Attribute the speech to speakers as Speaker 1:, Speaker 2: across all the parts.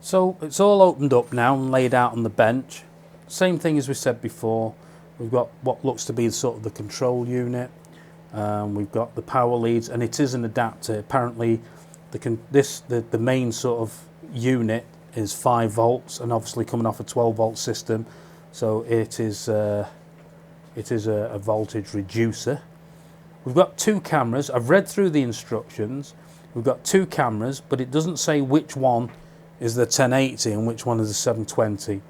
Speaker 1: So it's all opened up now and laid out on the bench. Same thing as we said before. We've got what looks to be sort of the control unit. We've got the power leads, and it is an adapter. Apparently, the main sort of unit is 5 volts, and obviously coming off a 12-volt system, so it is a voltage reducer. We've got 2 cameras. I've read through the instructions. We've got 2 cameras, but it doesn't say which one is the 1080 and which one is the 720.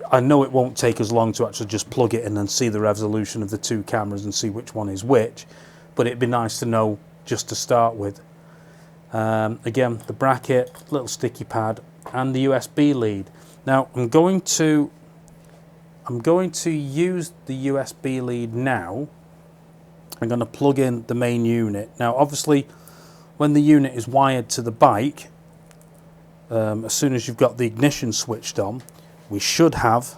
Speaker 1: I know it won't take as long to actually just plug it in and see the resolution of the 2 cameras and see which one is which, but it'd be nice to know just to start with. Again, the bracket, little sticky pad, and the USB lead. Now I'm going to use the USB lead now. I'm going to plug in the main unit. Now obviously when the unit is wired to the bike, as soon as you've got the ignition switched on, we should have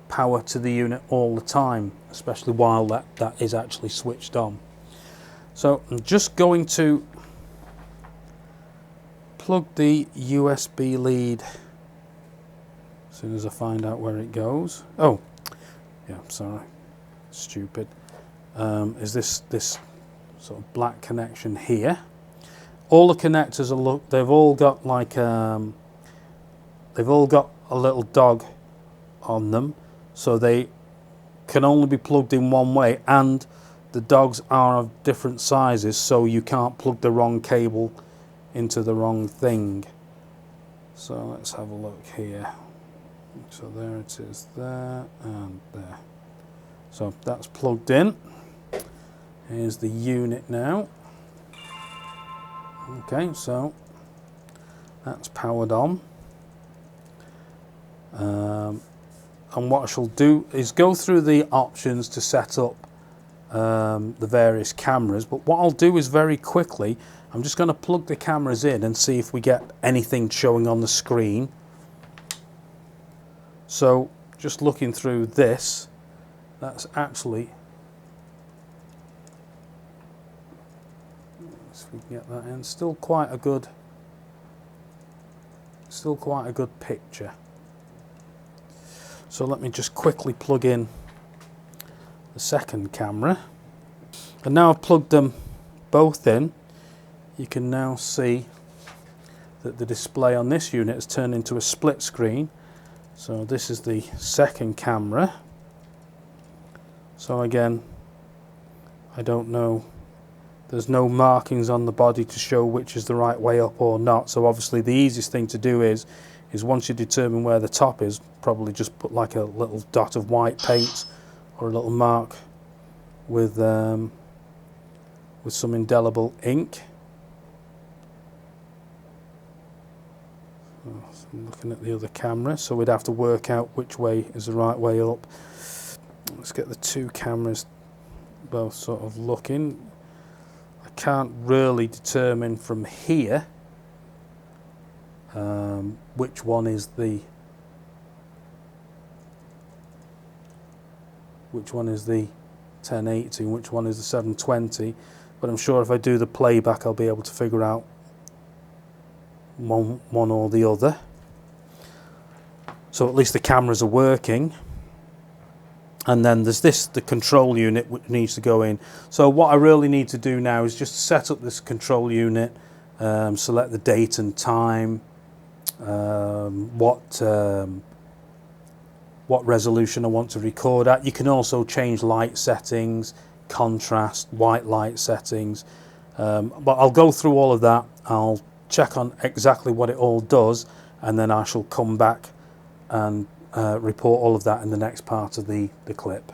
Speaker 1: power to the unit all the time, especially while that is actually switched on. So I'm just going to plug the USB lead as soon as I find out where it goes. Oh, yeah, sorry, stupid. Is this sort of black connection here? All the connectors are they've all got like they've all got a little dog on them, so they can only be plugged in one way, and the dogs are of different sizes, so you can't plug the wrong cable into the wrong thing. So let's have a look here. So there it is, there and there. So that's plugged in. Here's the unit now. Okay, so that's powered on. And what I shall do is go through the options to set up the various cameras, but what I'll do is very quickly I'm just going to plug the cameras in and see if we get anything showing on the screen. So just looking through this, that's actually, see if we can get that in, still quite a good picture. So let me just quickly plug in the second camera, and now I've plugged them both in. You can now see that the display on this unit has turned into a split screen. So this is the second camera. So again, I don't know, there's no markings on the body to show which is the right way up or not. So obviously the easiest thing to do is once you determine where the top is, probably just put like a little dot of white paint or a little mark with some indelible ink. So I'm looking at the other camera, so we'd have to work out which way is the right way up. Let's get the 2 cameras both sort of looking. I can't really determine from here which one is the 1080 and which one is the 720, but I'm sure if I do the playback I'll be able to figure out one or the other. So at least the cameras are working. And then there's the control unit which needs to go in. So what I really need to do now is just set up this control unit, select the date and time, what resolution I want to record at. You can also change light settings, contrast, white light settings, but I'll go through all of that. I'll check on exactly what it all does, and then I shall come back and report all of that in the next part of the clip.